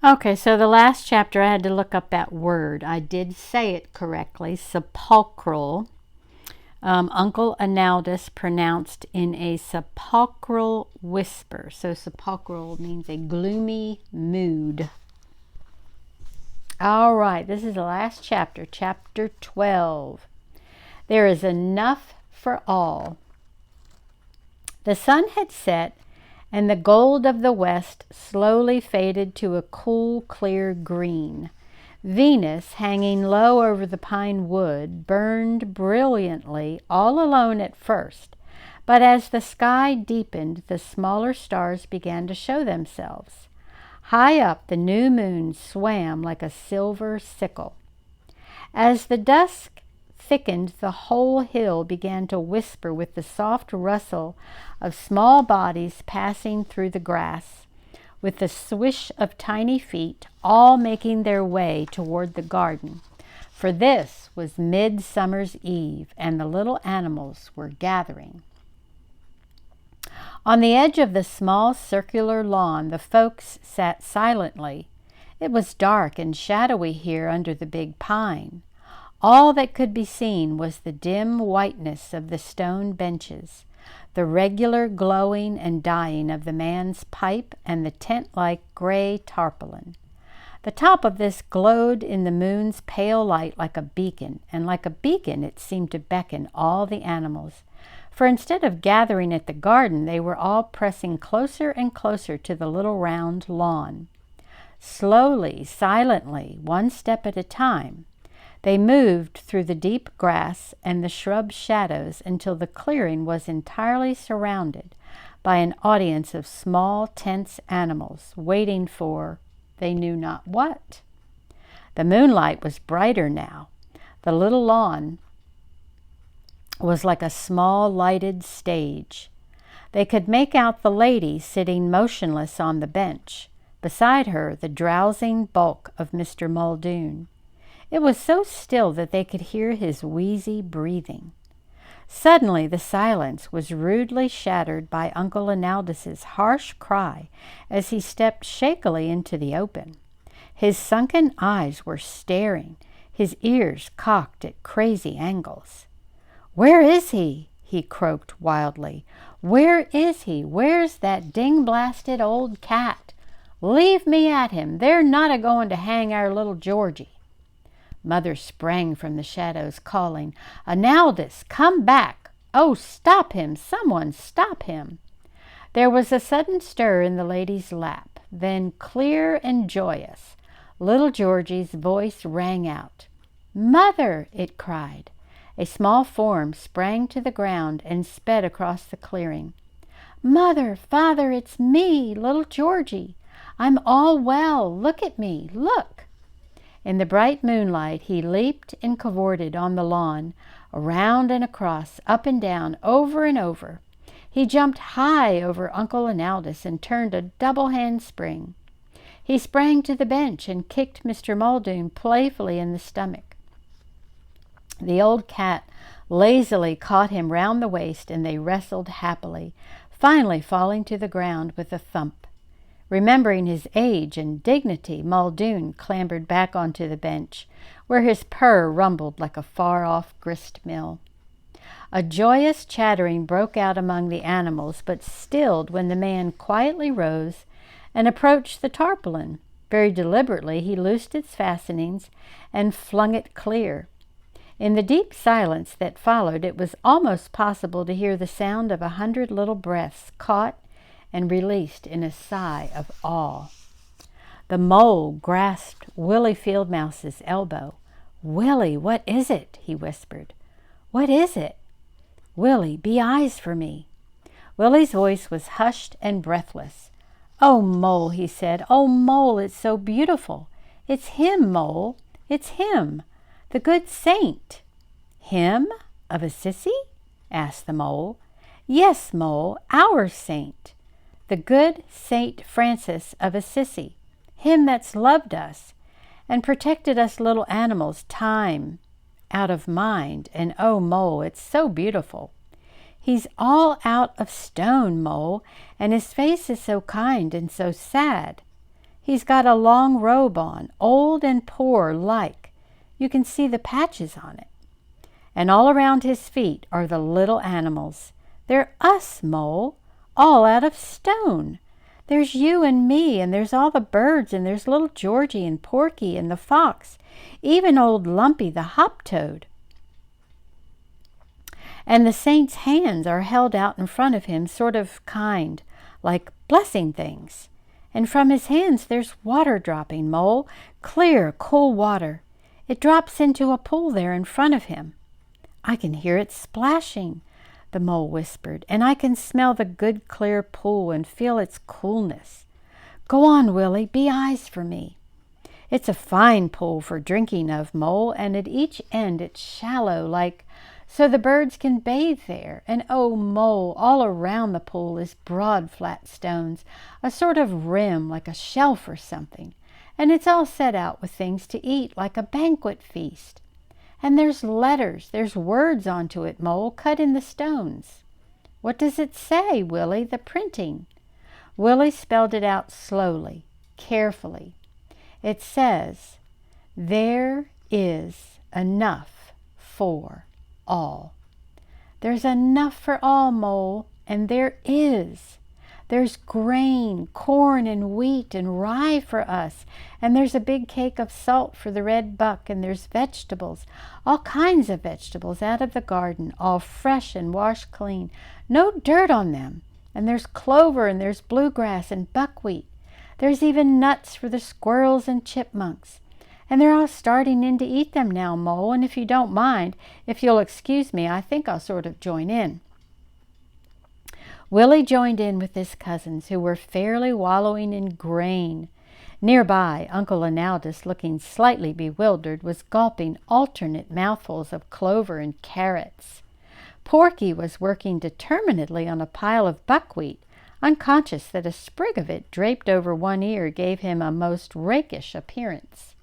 Okay, so the last chapter I had to look up that word. I did say it correctly, sepulchral. Uncle Analdus pronounced in a sepulchral whisper. So sepulchral means a gloomy mood. All right, this is the last chapter, chapter 12. There is enough for all. The sun had set, and the gold of the west slowly faded to a cool, clear green. Venus, hanging low over the pine wood, burned brilliantly, all alone at first, but as the sky deepened, the smaller stars began to show themselves. High up, the new moon swam like a silver sickle. As the dusk thickened, the whole hill began to whisper with the soft rustle of small bodies passing through the grass, with the swish of tiny feet, all making their way toward the garden. For this was Midsummer's Eve, and the little animals were gathering. On the edge of the small circular lawn, the folks sat silently. It was dark and shadowy here under the big pine. All that could be seen was the dim whiteness of the stone benches, the regular glowing and dying of the man's pipe, and the tent-like gray tarpaulin. The top of this glowed in the moon's pale light like a beacon, and like a beacon it seemed to beckon all the animals. For instead of gathering at the garden, they were all pressing closer and closer to the little round lawn. Slowly, silently, one step at a time, they moved through the deep grass and the shrub shadows until the clearing was entirely surrounded by an audience of small, tense animals, waiting for they knew not what. The moonlight was brighter now. The little lawn was like a small lighted stage. They could make out the lady sitting motionless on the bench, beside her the drowsing bulk of Mr. Muldoon. It was so still that they could hear his wheezy breathing. Suddenly the silence was rudely shattered by Uncle Analdus's harsh cry as he stepped shakily into the open. His sunken eyes were staring, his ears cocked at crazy angles. "Where is he?" he croaked wildly. "Where is he? Where's that ding-blasted old cat? Leave me at him. They're not a-going to hang our little Georgie." Mother sprang from the shadows, calling, "Analdus, come back! Oh, stop him! Someone stop him!" There was a sudden stir in the lady's lap. Then, clear and joyous, little Georgie's voice rang out. "Mother!" it cried. A small form sprang to the ground and sped across the clearing. "Mother, Father, it's me, little Georgie. I'm all well. Look at me, look!" In the bright moonlight, he leaped and cavorted on the lawn, around and across, up and down, over and over. He jumped high over Uncle Analdus and turned a double handspring. He sprang to the bench and kicked Mr. Muldoon playfully in the stomach. The old cat lazily caught him round the waist, and they wrestled happily, finally falling to the ground with a thump. Remembering his age and dignity, Muldoon clambered back onto the bench, where his purr rumbled like a far-off grist mill. A joyous chattering broke out among the animals, but stilled when the man quietly rose and approached the tarpaulin. Very deliberately he loosed its fastenings and flung it clear. In the deep silence that followed, it was almost possible to hear the sound of 100 little breaths caught and released in a sigh of awe. The mole grasped Willie Fieldmouse's elbow. "Willie, what is it?" he whispered. "What is it?" "Willie, be eyes for me." Willie's voice was hushed and breathless. "Oh, Mole," he said. "Oh, Mole, it's so beautiful. It's him, Mole. It's him. The good saint." "Him? Of Assisi?" asked the mole. "Yes, Mole, our saint. The good Saint Francis of Assisi. Him that's loved us and protected us little animals time out of mind. And oh, Mole, it's so beautiful. He's all out of stone, Mole, and his face is so kind and so sad. He's got a long robe on, old and poor like. You can see the patches on it. And all around his feet are the little animals. They're us, Mole, all out of stone. There's you and me, and there's all the birds, and there's little Georgie and Porky and the fox, even old Lumpy the hop-toad. And the saint's hands are held out in front of him, sort of kind, like blessing things. And from his hands there's water dropping, Mole, clear, cool water. It drops into a pool there in front of him. I can hear it splashing, the Mole whispered, and I can smell the good clear pool and feel its coolness. Go on, Willie, be eyes for me. It's a fine pool for drinking of, Mole, and at each end it's shallow, like so the birds can bathe there. And oh, Mole, all around the pool is broad flat stones, a sort of rim like a shelf or something, and it's all set out with things to eat like a banquet feast. And there's letters, there's words onto it, Mole, cut in the stones. What does it say, Willie, the printing? Willie spelled it out slowly, carefully. It says, there is enough for all. There's enough for all, Mole, and there is. There's grain, corn, and wheat, and rye for us, and there's a big cake of salt for the red buck, and there's vegetables, all kinds of vegetables out of the garden, all fresh and washed clean, no dirt on them, and there's clover, and there's bluegrass, and buckwheat. There's even nuts for the squirrels and chipmunks, and they're all starting in to eat them now, Mole, and if you don't mind, if you'll excuse me, I think I'll sort of join in. Willie joined in with his cousins, who were fairly wallowing in grain. Nearby, Uncle Analdus, looking slightly bewildered, was gulping alternate mouthfuls of clover and carrots. Porky was working determinedly on a pile of buckwheat, unconscious that a sprig of it draped over one ear gave him a most rakish appearance.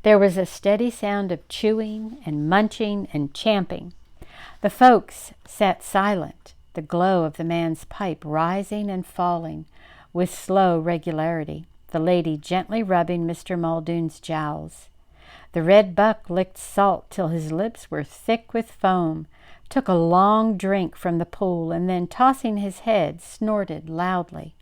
There was a steady sound of chewing and munching and champing. The folks sat silent, the glow of the man's pipe rising and falling with slow regularity, the lady gently rubbing Mr. Muldoon's jowls. The red buck licked salt till his lips were thick with foam, took a long drink from the pool, and then, tossing his head, snorted loudly.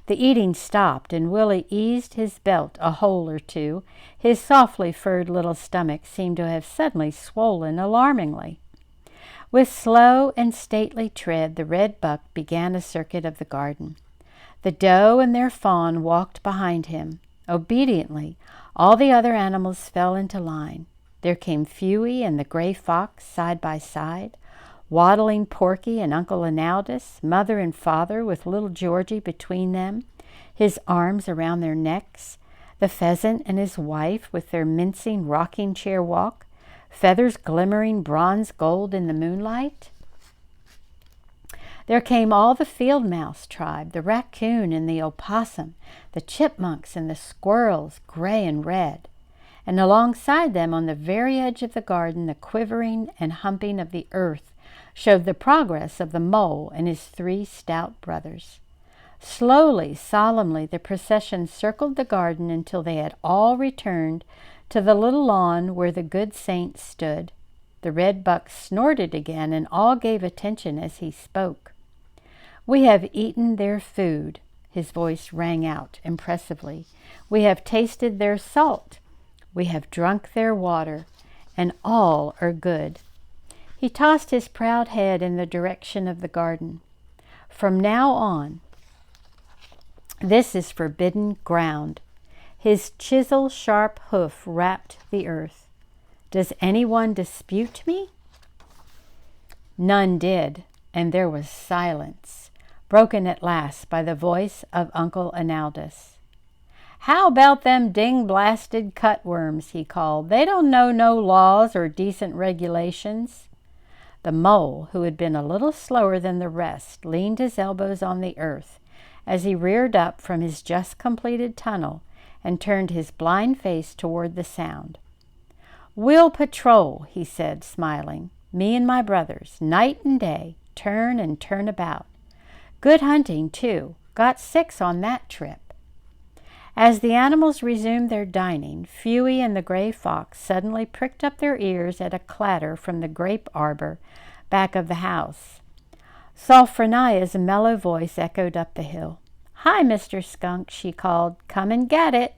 The eating stopped, and Willie eased his belt a hole or two. His softly furred little stomach seemed to have suddenly swollen alarmingly. With slow and stately tread, the red buck began a circuit of the garden. The doe and their fawn walked behind him. Obediently, all the other animals fell into line. There came Phuey and the gray fox side by side, waddling Porky and Uncle Analdus, mother and father with little Georgie between them, his arms around their necks, the pheasant and his wife with their mincing rocking chair walk, feathers glimmering bronze gold in the moonlight. There came all the field mouse tribe, the raccoon and the opossum, the chipmunks and the squirrels, gray and red. And alongside them, on the very edge of the garden, the quivering and humping of the earth showed the progress of the mole and his 3 stout brothers. Slowly, solemnly, the procession circled the garden until they had all returned to the little lawn where the good saint stood. The red buck snorted again, and all gave attention as he spoke. We have eaten their food, his voice rang out impressively. We have tasted their salt. We have drunk their water, and all are good. He tossed his proud head in the direction of the garden. From now on, this is forbidden ground. His chisel-sharp hoof rapped the earth. Does anyone dispute me? None did, and there was silence, broken at last by the voice of Uncle Analdus. How about them ding-blasted cutworms, he called. They don't know no laws or decent regulations. The mole, who had been a little slower than the rest, leaned his elbows on the earth as he reared up from his just-completed tunnel and turned his blind face toward the sound. We'll patrol, he said, smiling, me and my brothers, night and day, turn and turn about. Good hunting, too. Got 6 on that trip. As the animals resumed their dining, Phoebe and the gray fox suddenly pricked up their ears at a clatter from the grape arbor back of the house. Sophronia's mellow voice echoed up the hill. "Hi, Mr. Skunk," she called. "Come and get it."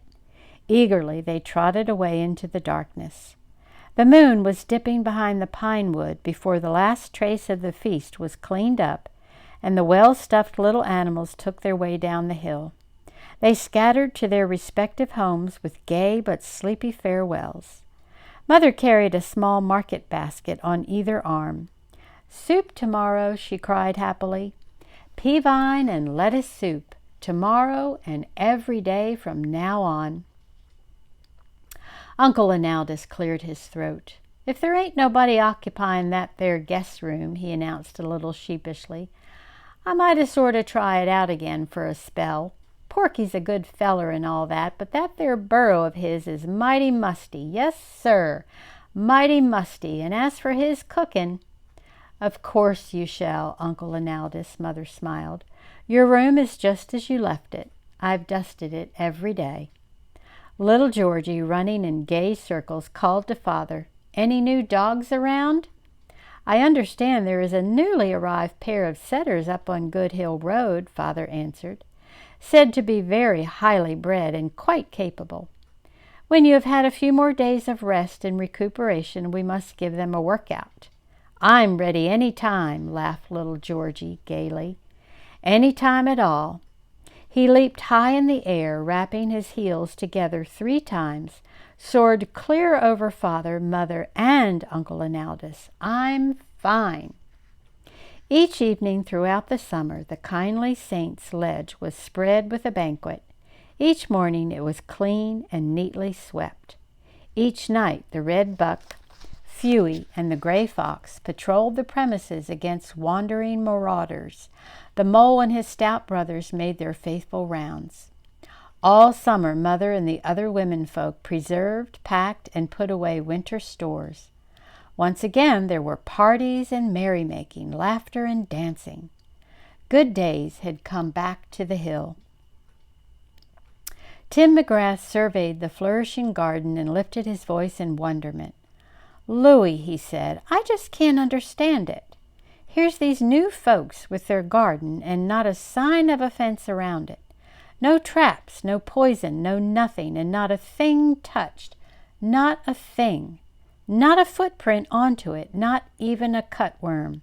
Eagerly they trotted away into the darkness. The moon was dipping behind the pine wood before the last trace of the feast was cleaned up, and the well-stuffed little animals took their way down the hill. They scattered to their respective homes with gay but sleepy farewells. Mother carried a small market basket on either arm. "Soup tomorrow," she cried happily. "Pea vine and lettuce soup, tomorrow and every day from now on." Uncle Analdus cleared his throat. "If there ain't nobody occupying that there guest room," he announced a little sheepishly, "I might a sort of try it out again for a spell. Porky's a good feller and all that, but that there burrow of his is mighty musty. Yes, sir, mighty musty. And as for his cooking—" "Of course you shall, Uncle Analdus," Mother smiled. "Your room is just as you left it. I've dusted it every day." Little Georgie, running in gay circles, called to Father, "Any new dogs around?" "I understand there is a newly arrived pair of setters up on Good Hill Road," Father answered. "Said to be very highly bred and quite capable. When you have had a few more days of rest and recuperation, we must give them a workout." "I'm ready any time," laughed little Georgie gaily. "Any time at all." He leaped high in the air, rapping his heels together 3 times, soared clear over Father, Mother, and Uncle Analdus. "I'm fine." Each evening throughout the summer, the kindly saint's ledge was spread with a banquet. Each morning it was clean and neatly swept. Each night the red buck, Phoebe, and the gray fox patrolled the premises against wandering marauders. The mole and his stout brothers made their faithful rounds. All summer Mother and the other women folk preserved, packed, and put away winter stores. Once again there were parties and merrymaking, laughter and dancing. Good days had come back to the hill. Tim McGrath surveyed the flourishing garden and lifted his voice in wonderment. "Louie," he said, "I just can't understand it. Here's these new folks with their garden and not a sign of a fence around it. No traps, no poison, no nothing, and not a thing touched. Not a thing. Not a footprint onto it, not even a cutworm.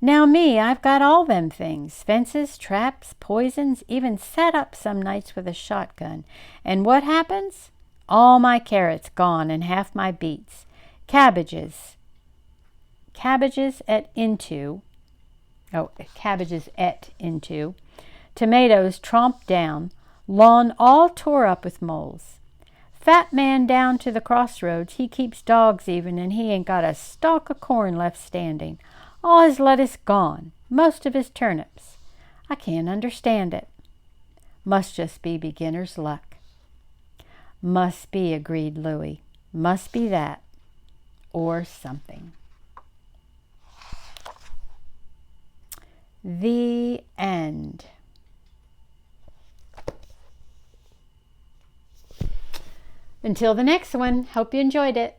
Now me, I've got all them things, fences, traps, poisons, even set up some nights with a shotgun. And what happens? All my carrots gone and half my beets. Cabbages et into. Tomatoes tromped down, lawn all tore up with moles. Fat man down to the crossroads, he keeps dogs even, and he ain't got a stalk of corn left standing. All his lettuce gone, most of his turnips. I can't understand it. Must just be beginner's luck." "Must be," agreed Louie. "Must be that. Or something." The end. Until the next one, hope you enjoyed it.